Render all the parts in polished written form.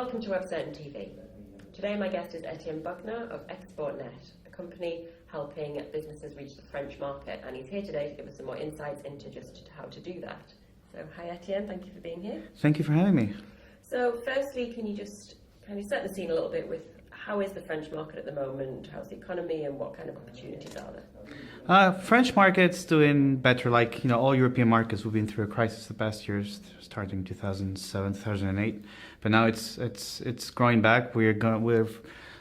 welcome to Webcertain TV. Today my guest is Etienne Bognar of ExportNet, a company helping businesses reach the French market, and he's here today to give us some more insights into just how to do that. So hi Etienne, thank you for being here. Thank you for having me. So firstly, can you just kind of set the scene a little bit with how is the French market at the moment, how's the economy and what kind of opportunities are there? French market's doing better, like all European markets. We've been through a crisis the past years, starting 2007, 2008, but now it's growing back. We're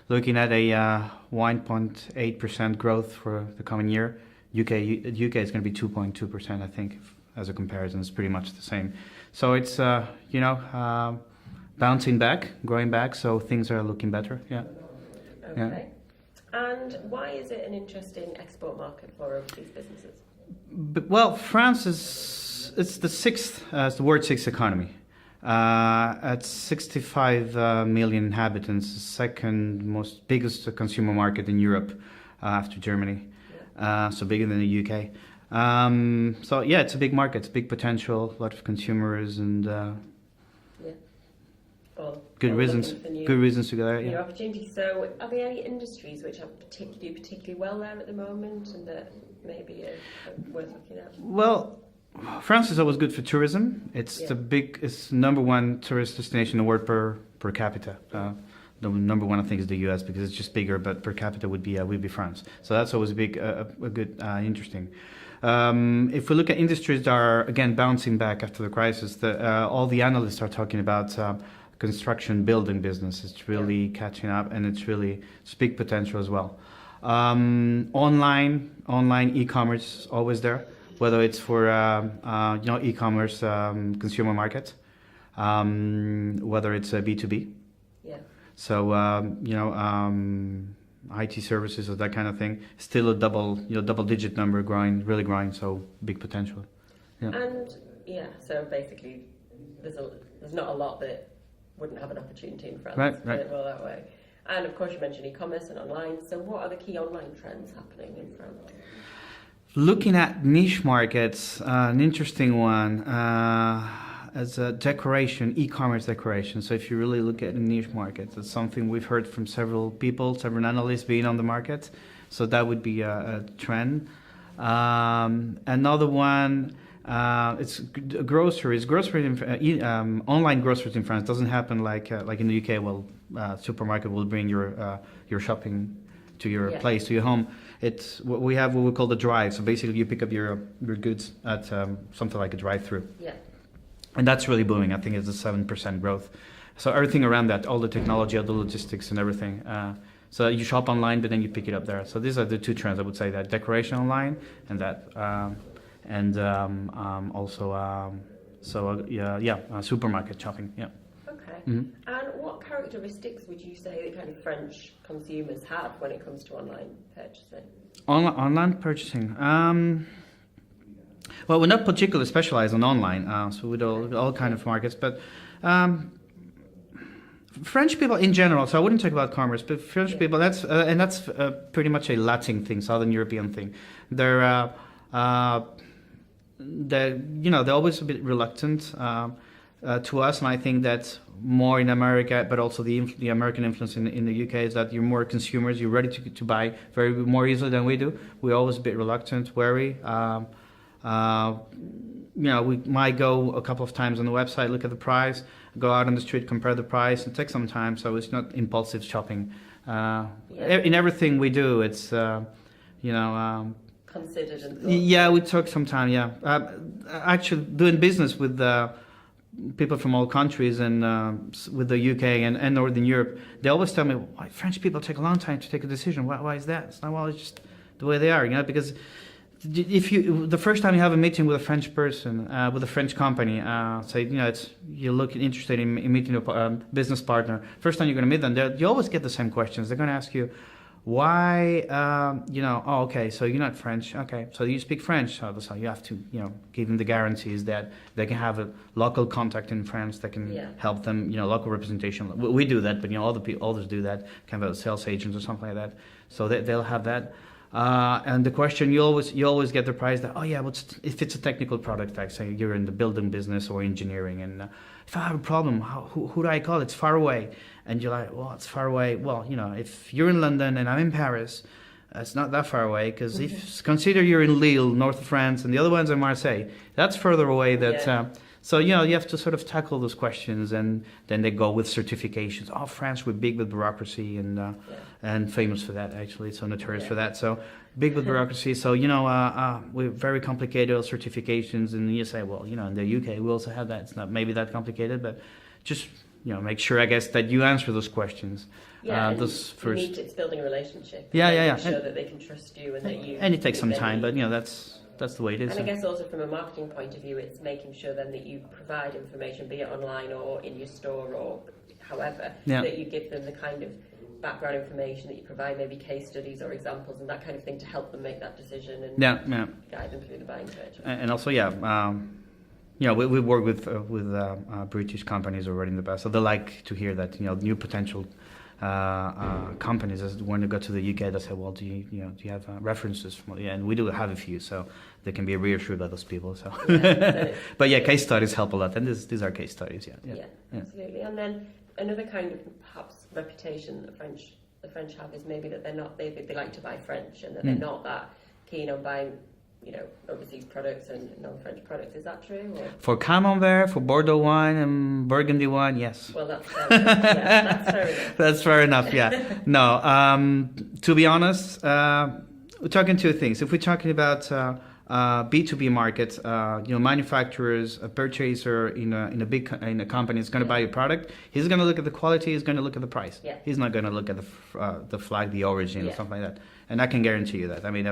looking at a 1.8% growth for the coming year. UK is going to be 2.2%, I think, as a comparison. It's pretty much the same. So it's bouncing back, growing back. So things are looking better. Yeah. Okay. Yeah. And why is it an interesting export market for overseas businesses? Well, France it's the sixth, it's the world's sixth economy. At 65 million inhabitants, the second biggest consumer market in Europe after Germany. Yeah. So bigger than the UK. So yeah, it's a big market, it's big potential, a lot of consumers, and good reasons to go there. New Yeah. opportunities. So, are there any industries which are particularly well there at the moment, and that maybe are worth looking at? Well, France is always good for tourism. It's it's number one tourist destination in the world per capita. The number one, I think, is the US because it's just bigger, but per capita would be France. So that's always a good, interesting. If we look at industries that are again bouncing back after the crisis, all the analysts are talking about construction, building business. It's really catching up, and it's big potential as well. Online e-commerce always there, whether it's for e-commerce consumer market, whether it's B2B. Yeah. So IT services or that kind of thing, still a double-digit number, really growing. So big potential. Yeah. And so basically, there's not a lot that wouldn't have an opportunity in France. Right. Put it well that way. And of course, you mentioned e-commerce and online. So what are the key online trends happening in France? Looking at niche markets, an interesting one as a decoration, e-commerce decoration. So if you really look at the niche markets, it's something we've heard from several analysts being on the market. So that would be a trend. Another one. It's groceries. Online groceries in France doesn't happen like in the UK. Well, supermarket will bring your shopping to your place, to your home. We have what we call the drive. So basically, you pick up your goods at something like a drive-through. Yeah. And that's really booming. I think it's a 7% growth. So everything around that, all the technology, all the logistics, and everything. So you shop online, but then you pick it up there. So these are the two trends I would say: that decoration online and that. Supermarket shopping. Yeah. Okay. Mm-hmm. And what characteristics would you say the kind of French consumers have when it comes to online purchasing? Online purchasing. Well, we're not particularly specialized on online, so we do all kind of markets, but French people in general. So I wouldn't talk about commerce, but French people. That's pretty much a Latin thing, Southern European thing. They're always a bit reluctant to us, and I think that more in America, but also the American influence in the UK is that you're more consumers. You're ready to buy more easily than we do. We're always a bit reluctant, wary. We might go a couple of times on the website, look at the price, go out on the street, compare the price, and take some time. So it's not impulsive shopping. In everything we do, it's considered and yeah, we took some time. Yeah, actually doing business with people from all countries and with the UK and Northern Europe, they always tell me why French people take a long time to take a decision. Why is that? It's not, well, it's just the way they are, because if the first time you have a meeting with a French person, with a French company, say you're looking interested in meeting a business partner. First time you're going to meet them, you always get the same questions. They're going to ask you, why, oh, okay, so you're not French, okay, so you speak French, so you have to, give them the guarantees that they can have a local contact in France that can help them, local representation. We do that, but, others do that, kind of sales agents or something like that, so they'll have that. And the question you always get the prize that, oh yeah, if it's a technical product, like say you're in the building business or engineering, and if I have a problem, who do I call? It's far away, and you're like, well, it's far away. Well, if you're in London and I'm in Paris, it's not that far away, because if consider you're in Lille, north of France, and the other one's in Marseille, that's further away. So you have to sort of tackle those questions, and then they go with certifications. Oh, France, we're big with bureaucracy, and famous for that, actually. So notorious for that. So big with bureaucracy. So we're very complicated certifications, and you say, well, in the UK we also have that. It's not maybe that complicated, but just make sure, I guess, that you answer those questions. Those first. It's building a relationship. Yeah. Show that they can trust you, and that you. And it takes some time, but that's the way it is. And I guess also from a marketing point of view, it's making sure then that you provide information, be it online or in your store or however, that you give them the kind of background information that you provide, maybe case studies or examples and that kind of thing to help them make that decision and guide them through the buying search. And also, we work with British companies already in the past, so they like to hear that new potential companies as when they go to the UK, they say, well, do you have references from? And we do have a few, so they can be reassured by those people. So, but case studies help a lot, and these are case studies. Yeah, absolutely. And then another kind of perhaps reputation that the French have is maybe that they like to buy French, and that they're not that keen on buying overseas products and non-French products. Is that true? Or? For Camembert, for Bordeaux wine and Burgundy wine, yes. Well, that's fair enough. That's fair enough. That's fair enough, yeah. No, to be honest, we're talking two things. If we're talking about B2B market, manufacturers, a purchaser in a company is going to buy a product. He's going to look at the quality. He's going to look at the price. Yeah. He's not going to look at the flag, the origin, or something like that. And I can guarantee you that. I mean,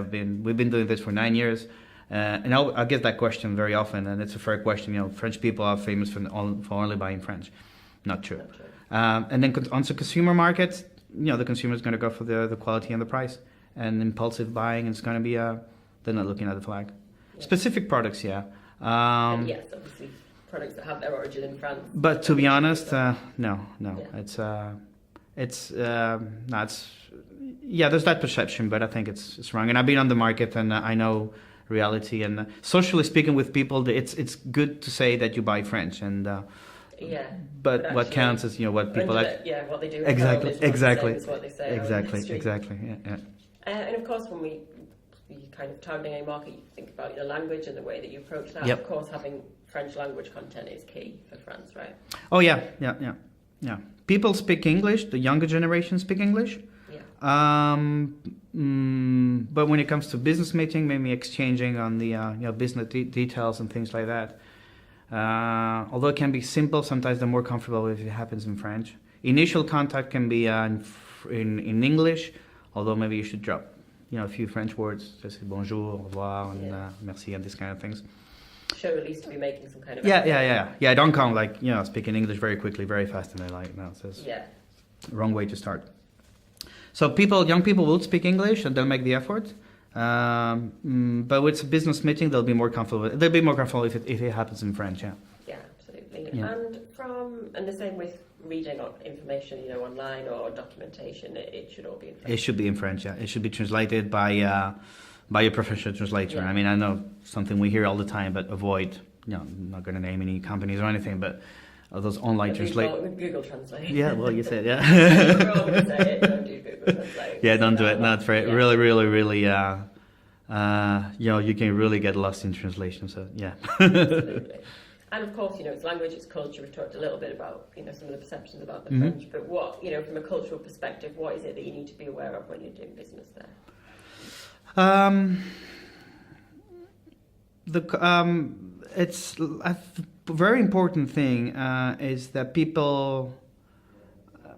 we've been doing this for 9 years, and I'll get that question very often, and it's a fair question. French people are famous for only buying French. Not true. And then on the consumer market, the consumer is going to go for the quality and the price. And impulsive buying is going to be they're not looking at the flag. Yeah. Specific products, and yes, obviously products that have their origin in France. But to be honest, no. Yeah. There's that perception, but I think it's wrong. And I've been on the market, and I know reality. And socially speaking, with people, it's good to say that you buy French, and but what counts is what people like. What they do. Exactly. Is what they say. Exactly. Yeah. And of course, when we kind of targeting a market, you think about language and the way that you approach that. Yep. Of course, having French language content is key for France, right? Oh yeah. People speak English. The younger generation speak English. Yeah. But when it comes to business meeting, maybe exchanging on the business details and things like that. Although it can be simple, sometimes they're more comfortable if it happens in French. Initial contact can be in English, although maybe you should drop a few French words, just bonjour, au revoir, and merci, and these kind of things. Show at least to be making some kind of yeah. Don't come speaking English very quickly, very fast, and they're like, no, it's wrong way to start. So young people will speak English, and they'll make the effort. But with a business meeting, they'll be more comfortable. They'll be more comfortable if it happens in French. Yeah. Yeah, absolutely. Yeah. And the same with reading information, online or documentation. It should all be in French. It should be in French. Yeah, it should be translated by a professional translator. Yeah. I mean, I know something we hear all the time, but avoid. I'm not going to name any companies or anything, but those online translate. Google Translate. Yeah, well, you said We're all going to say it. Don't do Google Translate. Yeah, don't do it. No, it's really, really. You can really get lost in translation. So yeah. Absolutely. And of course, it's language, it's culture. We've talked a little bit about, some of the perceptions about the French. But what, from a cultural perspective, what is it that you need to be aware of when you're doing business there? It's a very important thing is that people,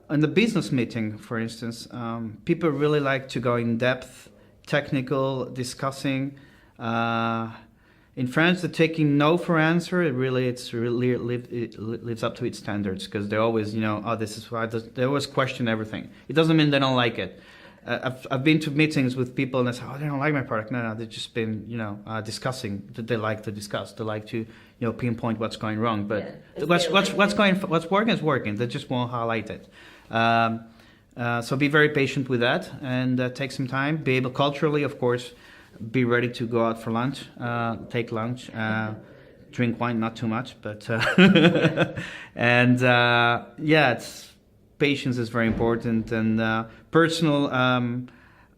in the business meeting, for instance, people really like to go in depth, technical, discussing. In France, the taking no for answer, it lives up to its standards, because they always, this is why they always question everything. It doesn't mean they don't like it. I've been to meetings with people and they say, they don't like my product. No, they've just been, discussing. They like to discuss. They like to, pinpoint what's going wrong. But what's working is working. They just won't highlight it. So be very patient with that and take some time. Be able culturally, of course, be ready to go out for lunch, take lunch, drink wine, not too much, but and it's patience is very important and personal.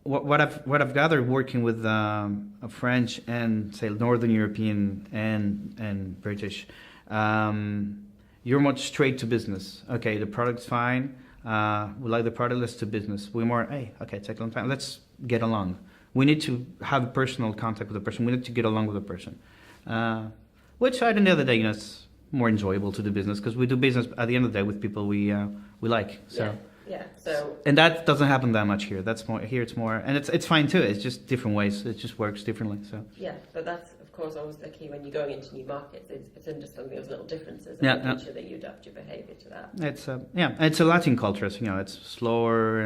What I've gathered working with a French and say Northern European and British, you're much straight to business. Okay, the product's fine. We like the product. Let's do business. We're more, hey, okay, take a long time. Let's get along. We need to have personal contact with the person. We need to get along with the person. Which at the end of the day, it's more enjoyable to do business because we do business at the end of the day with people we like. So. Yeah. So. And that doesn't happen that much here. That's more here. It's more, and it's fine too. It's just different ways. It just works differently. So. Yeah, but that's of course always the key when you're going into new markets. It's understanding those little differences and making sure that you adapt your behaviour to that. It's a Latin culture. So, it's slower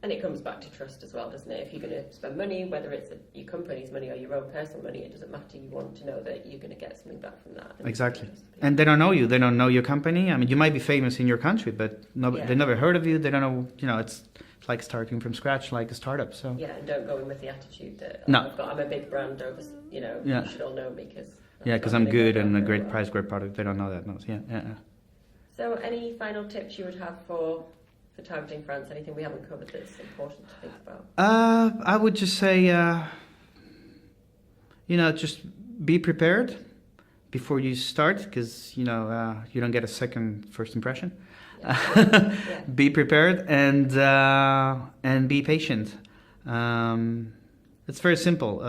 and it comes back to trust as well, doesn't it? If you're going to spend money, whether it's your company's money or your own personal money, it doesn't matter. You want to know that you're going to get something back from that. Exactly. And they don't know you. They don't know your company. I mean, you might be famous in your country, but they never heard of you. They don't know, it's like starting from scratch, like a startup. So. Yeah, and don't go in with the attitude that no. I'm a big brand over, you should all know me because... Yeah, because I'm good and a great price, great product. They don't know that. No. Yeah. So any final tips you would have for targeting France? Anything we haven't covered that's important to think about? I would just say, just be prepared before you start, because you don't get a first impression. Yeah. Be prepared and be patient. It's very simple,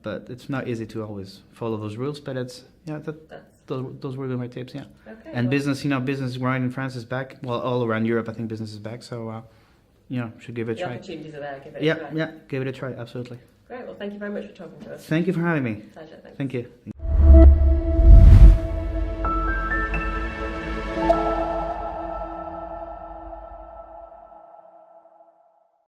but it's not easy to always follow those rules. But those were my tips. Yeah. Okay, and business is growing in France is back. Well, all around Europe, I think business is back. So, should give it a try. The opportunities are there. Give it a try. Yeah, give it a try. Absolutely. Great. Well, thank you very much for talking to us. Thank you for having me. Pleasure. Thanks. Thank you.